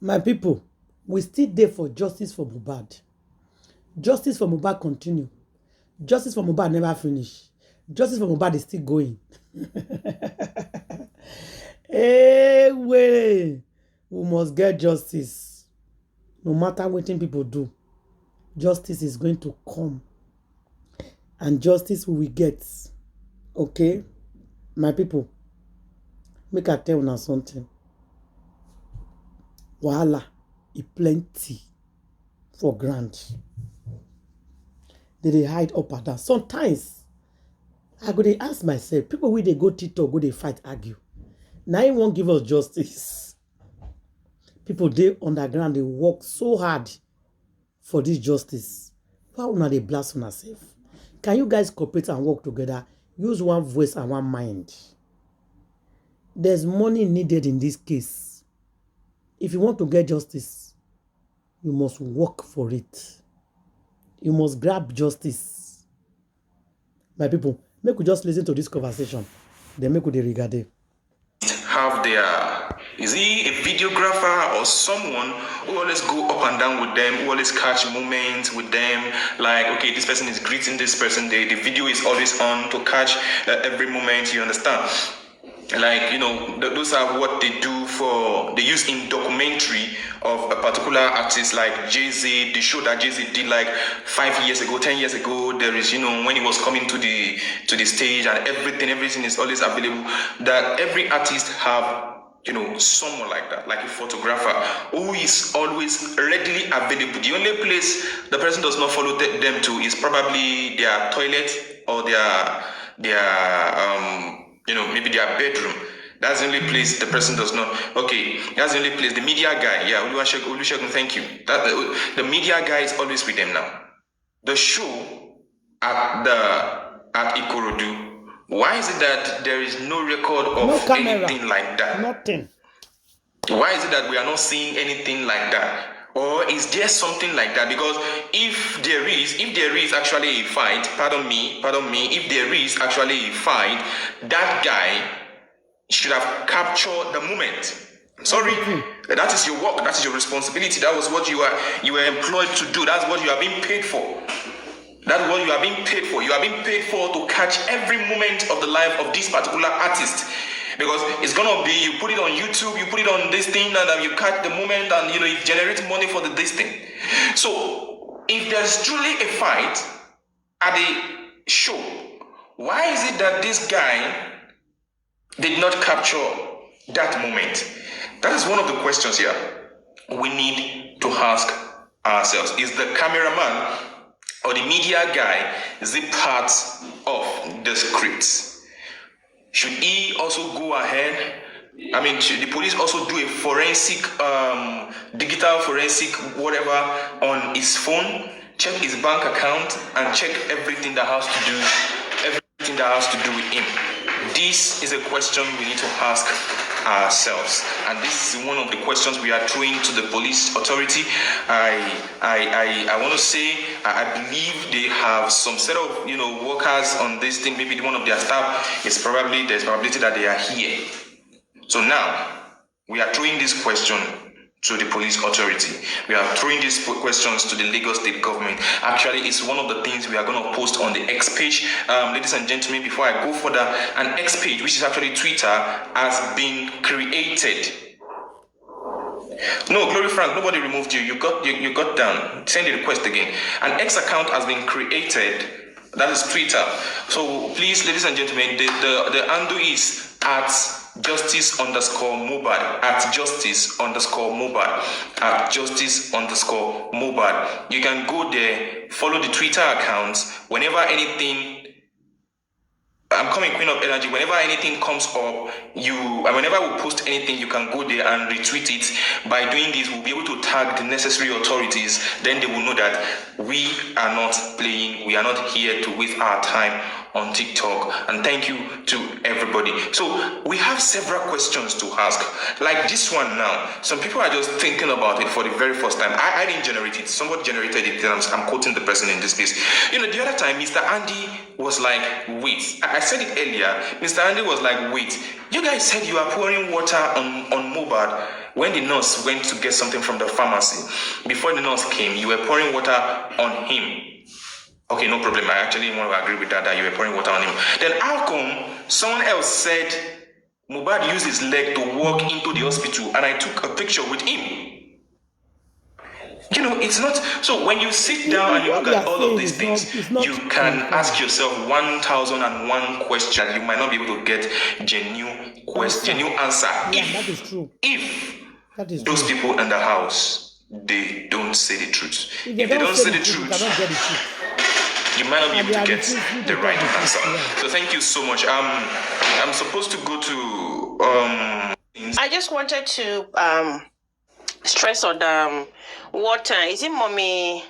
My people, we still there for justice for Mohbad. Justice for Mohbad continue. Justice for Mohbad never finish. Justice for Mohbad is still going. Hey, way. We must get justice. No matter what people do, justice is going to come. And justice we will get. Okay? My people, make I tell you something. Wahala is plenty for grant. They hide up and down. Sometimes, I go to ask myself, people wey dey go TikTok, go they fight, argue. Now he won't give us justice. People dey underground, they work so hard for this justice. Why una dey blast on yourself? Can you guys cooperate and work together? Use one voice and one mind. There's money needed in this case. If you want to get justice, you must work for it. You must grab justice. My people, make we just listen to this conversation. Then make we dey regard it. Have their, is he a videographer or someone who always go up and down with them, who always catch moments with them, like, okay, this person is greeting this person, the video is always on to catch every moment, you understand? Like, you know, those are what they do for, they use in documentary of a particular artist like Jay-Z, the show that Jay-Z did like 5 years ago, 10 years ago. There is, you know, when he was coming to the stage and everything is always available. That every artist have, you know, someone like that, like a photographer who is always readily available. The only place the person does not follow them to is probably their toilet or their you know, maybe their bedroom. That's the only place the person does not. Okay, that's the only place. The media guy, yeah, Olusegun, thank you. The media guy is always with them now. The show at Ikorodu, why is it that there is no record of anything like that? Nothing. Why is it that we are not seeing anything like that? Or is there something like that? Because if there is actually a fight, pardon me, if there is actually a fight, that guy should have captured the moment. Sorry, that is your work, that is your responsibility. That was what you were employed to do. That's what you are being paid for. That's what you are being paid for. You are being paid for to catch every moment of the life of this particular artist. Because it's gonna be, you put it on YouTube, you put it on this thing, and you catch the moment, and you know it generates money for this thing. So if there's truly a fight at a show, why is it that this guy did not capture that moment? That is one of the questions here we need to ask ourselves. Is the cameraman or the media guy the part of the script? Should he also go ahead? I mean, should the police also do a forensic, digital forensic, whatever, on his phone, check his bank account, and check everything that has to do with him? This is a question we need to ask ourselves, and this is one of the questions we are throwing to the police authority. I want to say I believe they have some set of, you know, workers on this thing. Maybe one of their staff is there's probability that they are here. So now we are throwing this question to the police authority. We are throwing these questions to the Lagos state government. Actually, it's one of the things we are going to post on the X page. Ladies and gentlemen, before I go further, an X page, which is actually Twitter, has been created. No, Glory Frank, nobody removed you. You got down. Send the request again. An X account has been created. That is Twitter. So please, ladies and gentlemen, the handle is at justice_Mohbad, at justice_Mohbad, at justice_Mohbad. You can go there, follow the Twitter accounts. Whenever anything, I'm coming Queen of Energy, whenever anything comes up, whenever we post anything, you can go there and retweet it. By doing this, we'll be able to tag the necessary authorities. Then they will know that we are not playing, we are not here to waste our time on TikTok. And thank you to everybody. So we have several questions to ask, like this one now. Some people are just thinking about it for the very first time. I didn't generate it, somebody generated it, and I'm quoting the person in this case. You know, the other time Mr. Andy was like, wait, I said it earlier. Mr. Andy was like, wait, you guys said you are pouring water on Mohbad. when the nurse went to get something from the pharmacy, before the nurse came, you were pouring water on him. Okay, no problem. I actually want to agree with that you were pouring water on him. Then how come someone else said Mohbad used his leg to walk into the hospital and I took a picture with him? You know, it's not... So when you sit down and you look at all of these things, you can ask yourself 1,001 questions. You might not be able to get genuine answer. Yeah, that is true. If those people in the house, they don't say the truth. If they don't say the truth, you might not be able to get the right answer. So thank you so much. I'm supposed to go to... I just wanted to stress on what is it mommy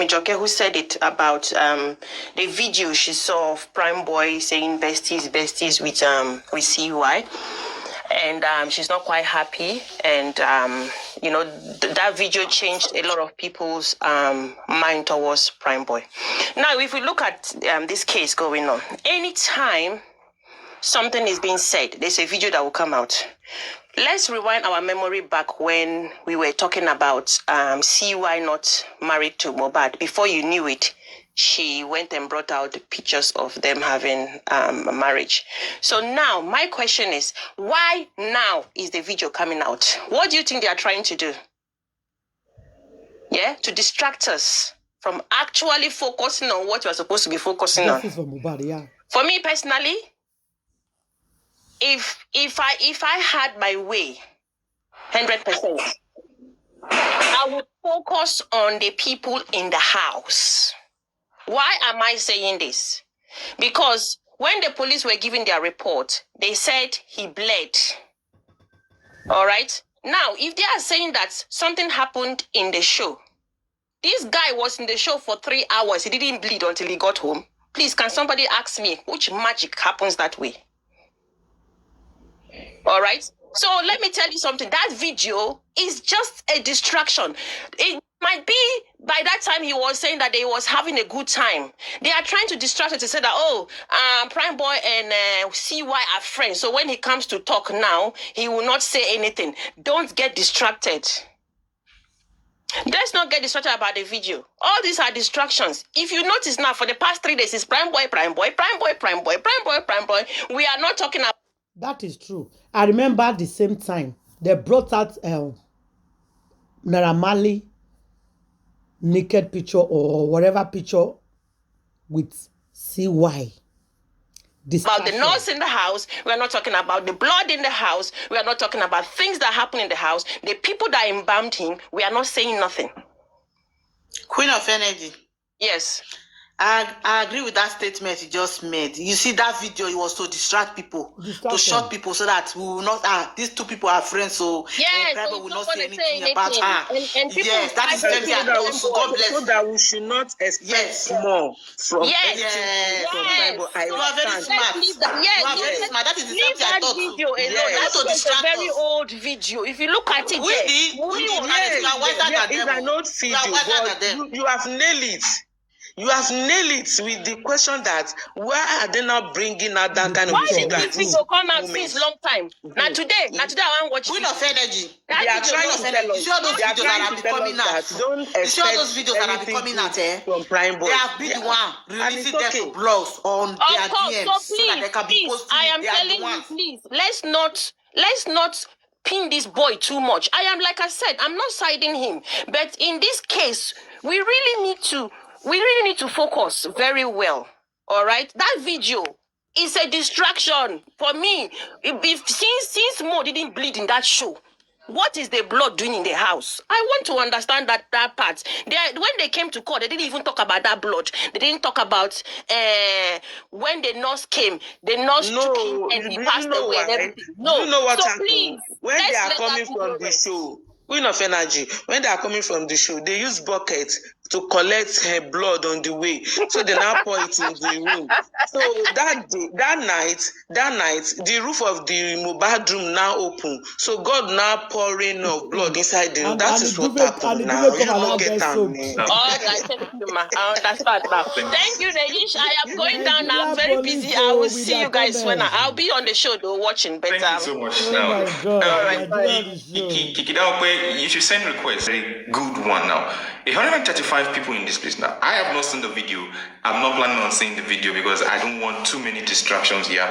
Joke who said it about the video she saw of Prime Boy saying besties with CUI, and she's not quite happy, and you know, that video changed a lot of people's mind towards Prime Boy. Now if we look at this case going on, anytime something is being said, there's a video that will come out. Let's rewind our memory back when we were talking about CY not married to Mohabd. Before you knew it, she went and brought out pictures of them having a marriage. So now my question is, why now is the video coming out? What do you think they are trying to do? Yeah, to distract us from actually focusing on what we're supposed to be focusing on. For Mohbad, yeah. For me personally, if I had my way, 100%, I would focus on the people in the house. Why am I saying this? Because when the police were giving their report, they said he bled. All right. Now, if they are saying that something happened in the show, this guy was in the show for 3 hours. He didn't bleed until he got home. Please, can somebody ask me which magic happens that way? All right. So let me tell you something. That video is just a distraction. It might be by that time he was saying that he was having a good time. They are trying to distract it to say that, oh, Prime Boy and CY are friends. So when he comes to talk now, he will not say anything. Don't get distracted. Let's not get distracted about the video. All these are distractions. If you notice now, for the past 3 days, it's Prime Boy, Prime Boy, Prime Boy, Prime Boy, Prime Boy, Prime Boy. We are not talking about... That is true. I remember at the same time, they brought out Naira naked picture or whatever picture with CY. About the nurse in the house. We are not talking about the blood in the house. We are not talking about things that happen in the house. The people that embalmed him, we are not saying nothing. Queen of Energy. Yes. I agree with that statement you just made. You see that video, it was to distract people, to short people so that we will not, these two people are friends, so yes, so will not say anything about her. And yes, that is something that also, God bless. So that we should not expect more from anything from Bible. You are very smart. You are very smart. That is the same thing I thought. That is a very old video. If you look at it, you are wiser than them. It's an old video, but you have nailed it. You have nailed it with the question that why are they not bringing out that kind of video? Why did this video come out since long time? Now today I want to watch it. Queen of Energy. They are trying to tell us. You see all those videos that have been coming out. Don't expect from Prime Boy. They have been the one releasing their blogs on their DMs so that they can be posting. I am telling you, please, let's not pin this boy too much. Like I said, I'm not siding him, but in this case, we really need to focus very well. All right, that video is a distraction for me. Since Mo didn't bleed in that show, what is the blood doing in the house? I want to understand that part. When they came to court, they didn't even talk about that blood. They didn't talk about when the nurse came. The nurse took him and he passed away. And everything. No, you know what so happened? Please, when they are coming from the show, Queen of Energy, when they are coming from the show, they use buckets to collect her blood on the way. So they now pour it in the room. So that night, the roof of the Mohbad room now open. So God now pouring of blood inside the room. And That the is what duvet happened now. You cover now don't get get soaked. me. All right, thank you, ma. I understand now. Thank you, Neyish. I am going down now. I'm Nigerian very police, busy. I will with see their you guys when comments. I'll be on the show though, watching. But Thank you so much. Oh Now, my God, right, Nigeria the show. Kikidaokwe, you should send requests. A good one now. 135 people in this place now. I have not seen the video. I'm not planning on seeing the video because I don't want too many distractions here.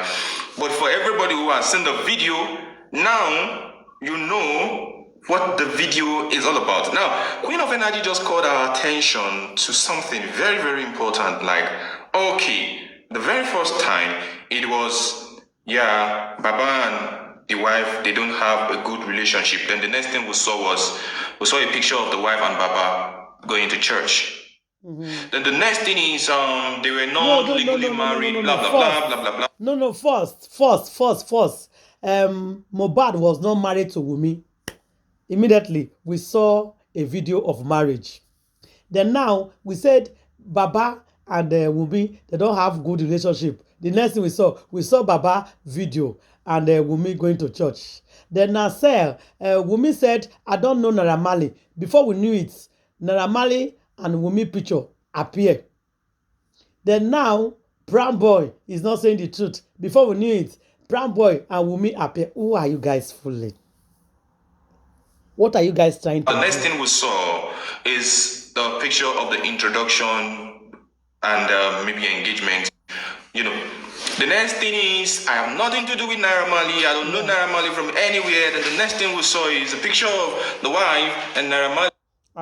But for everybody who has seen the video, now you know what the video is all about. Now, Queen of Energy just called our attention to something very, very important. Like, okay, the very first time it was, yeah, Baba and the wife, they don't have a good relationship. Then the next thing we saw a picture of the wife and Baba going to church. Then the next thing is they were not legally married, blah blah blah blah blah blah. No, first. Mohbad was not married to Wunmi. Immediately, we saw a video of marriage. Then now, we said Baba and Wunmi, they don't have good relationship. The next thing we saw Baba video and Wunmi going to church. Then Nasser, Wunmi said, I don't know Naira Marley. Before we knew it, Naira Marley and Wunmi picture appear. Then now, Brown Boy is not saying the truth. Before we knew it, Brown Boy and Wunmi appear. Who are you guys fooling? What are you guys trying to do? The next thing we saw is the picture of the introduction and maybe engagement. You know, the next thing is I have nothing to do with Naira Marley. I don't know Naira Marley from anywhere. Then the next thing we saw is a picture of the wife and Naira Marley.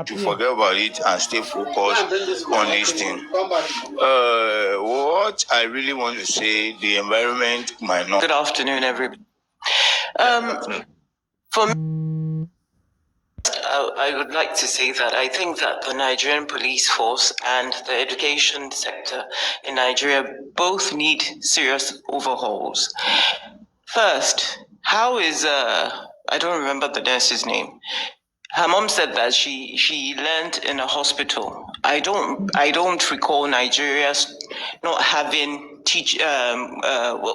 To forget about it and stay focused on this thing. What I really want to say, the environment might not. Good afternoon, everybody. For me, I would like to say that I think that the Nigerian police force and the education sector in Nigeria both need serious overhauls. First, how is I don't remember the nurse's name. Her mom said that she learned in a hospital. I don't recall Nigeria not having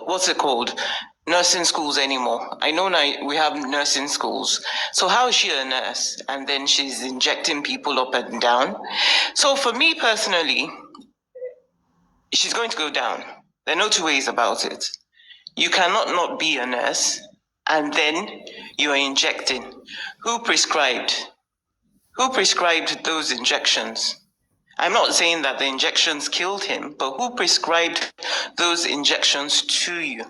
what's it called? Nursing schools anymore. I know we have nursing schools. So how is she a nurse? And then she's injecting people up and down. So for me personally, she's going to go down. There are no two ways about it. You cannot not be a nurse and then you are injecting. Who prescribed? Who prescribed those injections? I'm not saying that the injections killed him, but who prescribed those injections to you?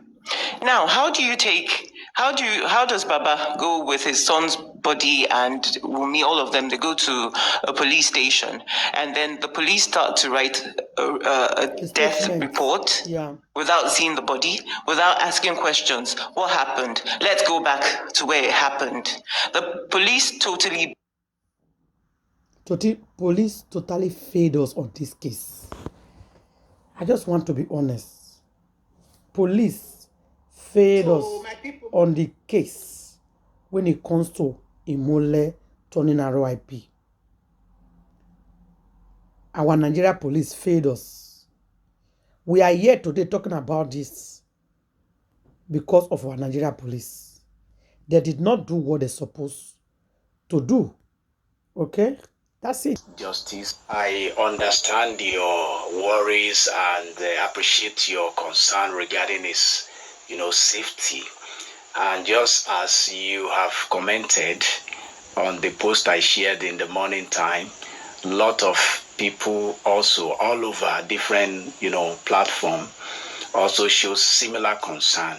Now, how does Baba go with his son's body and Wunmi, all of them, they go to a police station and then the police start to write a death report without seeing the body, without asking questions. What happened? Let's go back to where it happened. The police totally failed us on this case. I just want to be honest. Police failed us on the case when it comes to Imole turning a RIP. Our Nigeria police failed us. We are here today talking about this because of our Nigeria police. They did not do what they're supposed to do. Okay? That's it. Justice, I understand your worries and appreciate your concern regarding his, safety. And just as you have commented on the post I shared in the morning time, a lot of people also all over different, platform also show similar concern.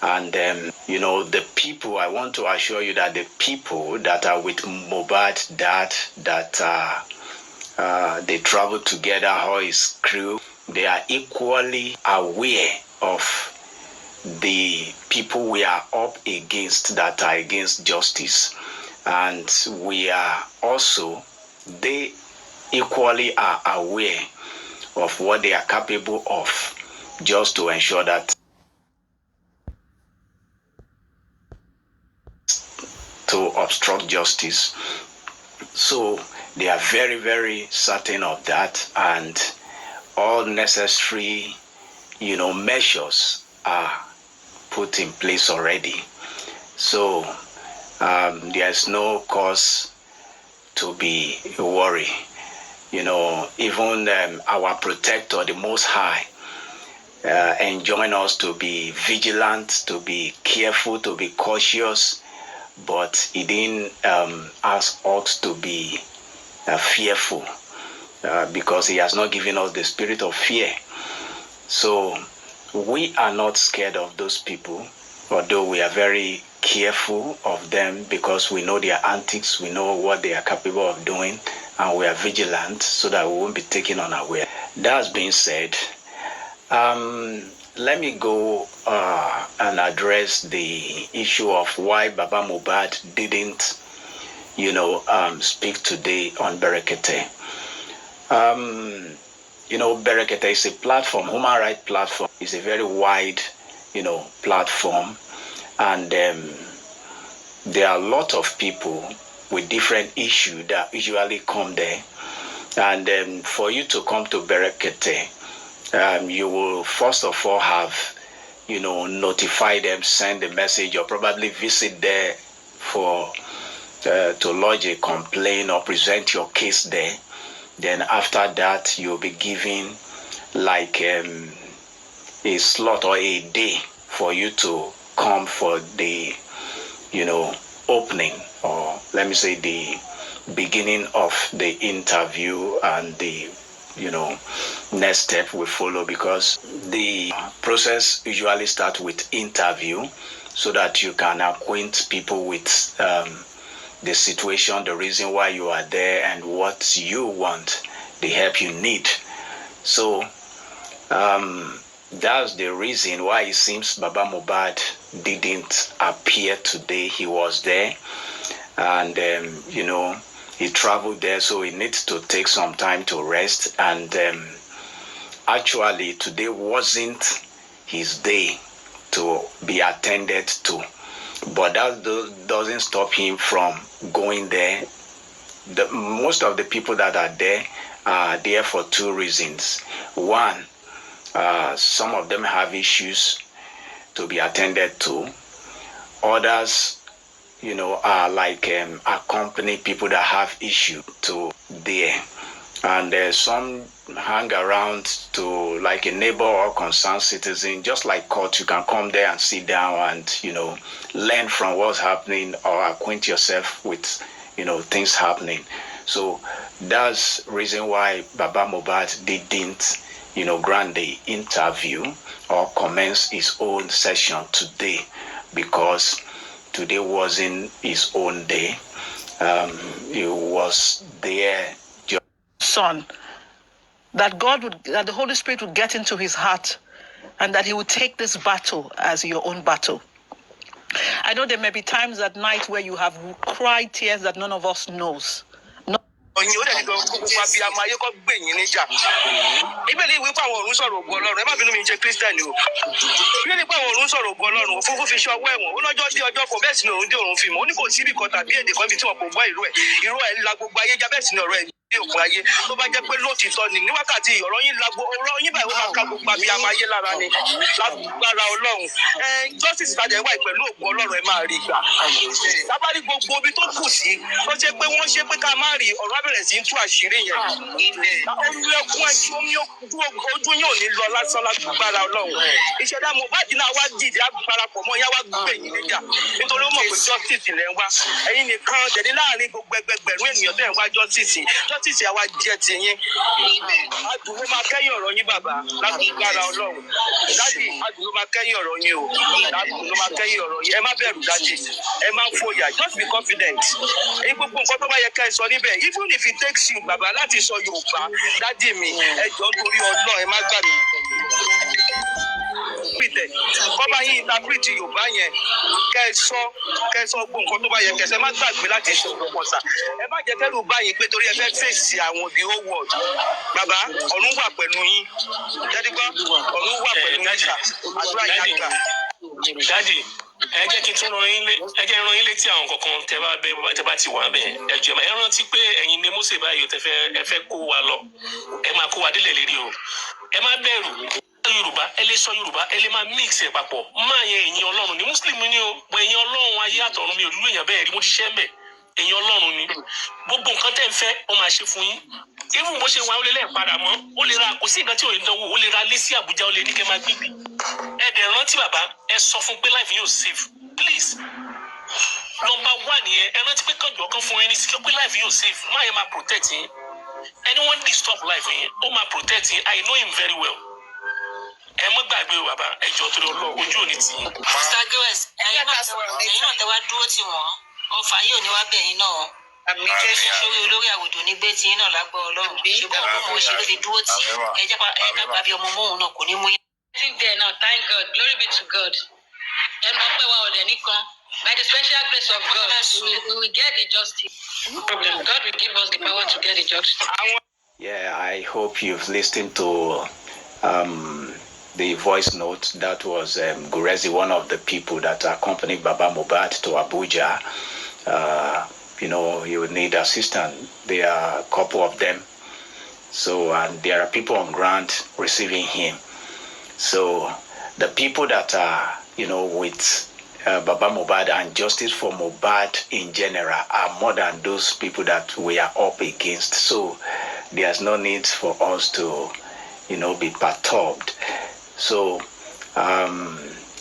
And, the people, I want to assure you that the people that are with Mohbad, that they travel together, how his crew, they are equally aware of the people we are up against that are against justice. And we are also, they equally are aware of what they are capable of just to ensure that to obstruct justice. So They are very, very certain of that, and all necessary, measures are put in place already. So there's no cause to be worried. Even our protector, the Most High, enjoin us to be vigilant, to be careful, to be cautious, but he didn't ask us to be fearful, because he has not given us the spirit of fear. So we are not scared of those people, although we are very careful of them because we know their antics, we know what they are capable of doing, and we are vigilant so that we won't be taken unaware. That being said, let me go and address the issue of why Baba Mohbad didn't, speak today on Berekete. Berekete is a platform, human rights platform. It's a very wide, platform, and there are a lot of people with different issues that usually come there. And for you to come to Berekete, you will first of all have, notify them, send a message, or probably visit there for to lodge a complaint or present your case there. Then after that, you'll be given like a slot or a day for you to come for the, opening, or let me say the beginning of the interview, and the, next step will follow, because the process usually starts with interview so that you can acquaint people with the situation, the reason why you are there, and what you want, the help you need. So that's the reason why it seems Baba Mohbad didn't appear today. He was there, and he traveled there, so he needs to take some time to rest. And actually today wasn't his day to be attended to, but that doesn't stop him from going there. Most of the people that are there for two reasons. One, some of them have issues to be attended to. Others, are like accompany people that have issue to there. And some hang around to like a neighbor or concerned citizen, just like court. You can come there and sit down and, learn from what's happening, or acquaint yourself with, things happening. So that's the reason why Baba Mohbad didn't, grant the interview or commence his own session today, because today wasn't his own day. He was there. Son, that the Holy Spirit would get into his heart, and that he would take this battle as your own battle. I know there may be times at night where you have cried tears that none of us knows. òkun ayé tó bá jẹ́ pé lóòtítọ́ ni ní wákàtí ọ̀rọ̀ yín báyìí ó máa ka gbogbo abiyamọ ayé lára ni lágbára Ọlọ́run justice ìtajà ìwà ìpẹ̀lú òkú Ọlọ́run ẹ máa rí gbà tábàrí gbogbo omi tó kù sí tó jẹ́ pé wọ́n ṣe pé ká má rí ọ̀rọ̀ abẹ̀rẹ̀ sí ń tú àṣírí yẹn olùlẹ̀kùn ẹ̀jú omi ojú yóò ní lọ lásán lágbára Ọlọ́run ìṣẹ̀dá Mohbad náà wá dìde àparapọ̀ mọ́ yá wá gbẹ̀yìn níjà nítorí ó mọ̀ pé justice ilẹ̀ ń wá ẹ̀yin nìkan tẹ̀lé láàrin gbogbo ẹgbẹgbẹ̀rún ènìyàn tẹ̀ ń wá justice àwa jẹ́ ti yín àdúró máa kẹ́yìn ọ̀rọ̀ yín bàbá lágbára Ọlọ́run dádì àdúró máa kẹ́yìn ọ̀rọ̀ yín o àdúró máa kẹ́yìn ọ̀rọ̀ yín ẹ má bẹ̀rù dádì ẹ má fòyà just be confident èyí gbogbo nǹkan tó bá yẹ ká ẹ sọ níbẹ̀ even if it takes you bàbá láti sọ Yorùbá dádì mi ẹ jọ̀ọ́ torí Ọlọ́run ẹ má gbàgbé kọ́ba yín interpret Yorùbá yẹn kẹ́ ẹ sọ gbogbo nǹkan tó bá yẹ kẹsẹ̀ má gbàgbé láti ṣe òkùnkùn ọ̀sà ẹ má jẹ́ kẹ́rù báyìí pé torí ẹ fẹ́ fèsì àwọn the whole world bàbá ọ̀run wà pẹ̀lú yín jẹ́dígbọ́ ọ̀run wà pẹ̀lú yín ṣá àdúrà yín àgbà Daddy, ẹ jẹ́ kí n tún rán yín létí àwọn kankan tẹ́ bá ti wà bẹ́ẹ̀. Ẹ jẹ́ ẹ rántí pé ẹ̀yin ni Mósè báyìí ẹ fẹ́ kó wa lọ. Ẹ máa kó wa délẹ̀ lérí o. Ẹ má bẹ̀rù. Yorùbá ẹ lè sọ Yorùbá ẹ lè máa mix ẹ papọ̀. Máa yẹ ẹ̀yin Ọlọ́run ní Muslim ni o. Bọ̀ ẹ̀yin Ọlọ́run ayé àtọ̀run mi ò dúró èèyàn bẹ́ẹ̀ rí mo ti ṣẹ́ mbẹ̀. Ẹ̀yin Ọlọ́run ni. Gbogbo nǹkan tẹ́ ń fẹ́ ó máa ṣe fún yín. Even bó ṣe wà ó lè lẹ́ẹ̀ padà mọ́. Ó lè ra kò sí nǹkan tí ò ń dánwò. Ó lè ra lé sí Àbújá ó lè ní kẹ́ máa gbígbì. Ẹ dẹ̀ rántí bàbá ẹ sọ fún pé life yóò save. Please. Number 1 yẹn ẹ rántí pé kànjọ́ kan fún ẹni sí pé life yóò save. Má yẹ máa protect yín. Anyone disturb life yẹn ó máa protect yín. I know him very well. Ẹ mọ́ gbàgbé o bàbá ẹ jọ tó lọ ojú òní tì yín. Mr. Goes ẹ̀yin náà tẹ wá dúró tì wọ́n ọfà yóò ní wá bẹ̀yìn náà. Àmì Jésù sórí olórí àwùjọ nígbé tí yín náà lágbọ́ Ọlọ́run ṣùgbọ́n ọmọ ṣe ló lè dúró tì ẹ jẹ́ ká gbàbí ọmọ mọ́hún náà kò ní mú yín. I think there now, thank God, glory be to God. Ẹnu ọpẹ́ wa ọ̀dẹ̀ nìkan. By the special grace of God, we will get the justice. No problem. God will give us the power to get the justice. Yeah, I hope you've listened to the voice note. That was Gurezi, one of the people that accompanied Baba Mohbad to Abuja. He would need assistance. There are a couple of them. So, and there are people on ground receiving him. So, the people that are, with Baba Mohbad and justice for Mohbad in general are more than those people that we are up against. So, there's no need for us to, be perturbed. So,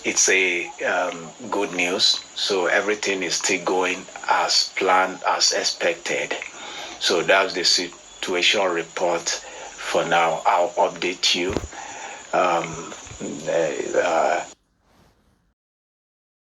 it's a good news. So, everything is still going as planned, as expected. So, that's the situation report for now. I'll update you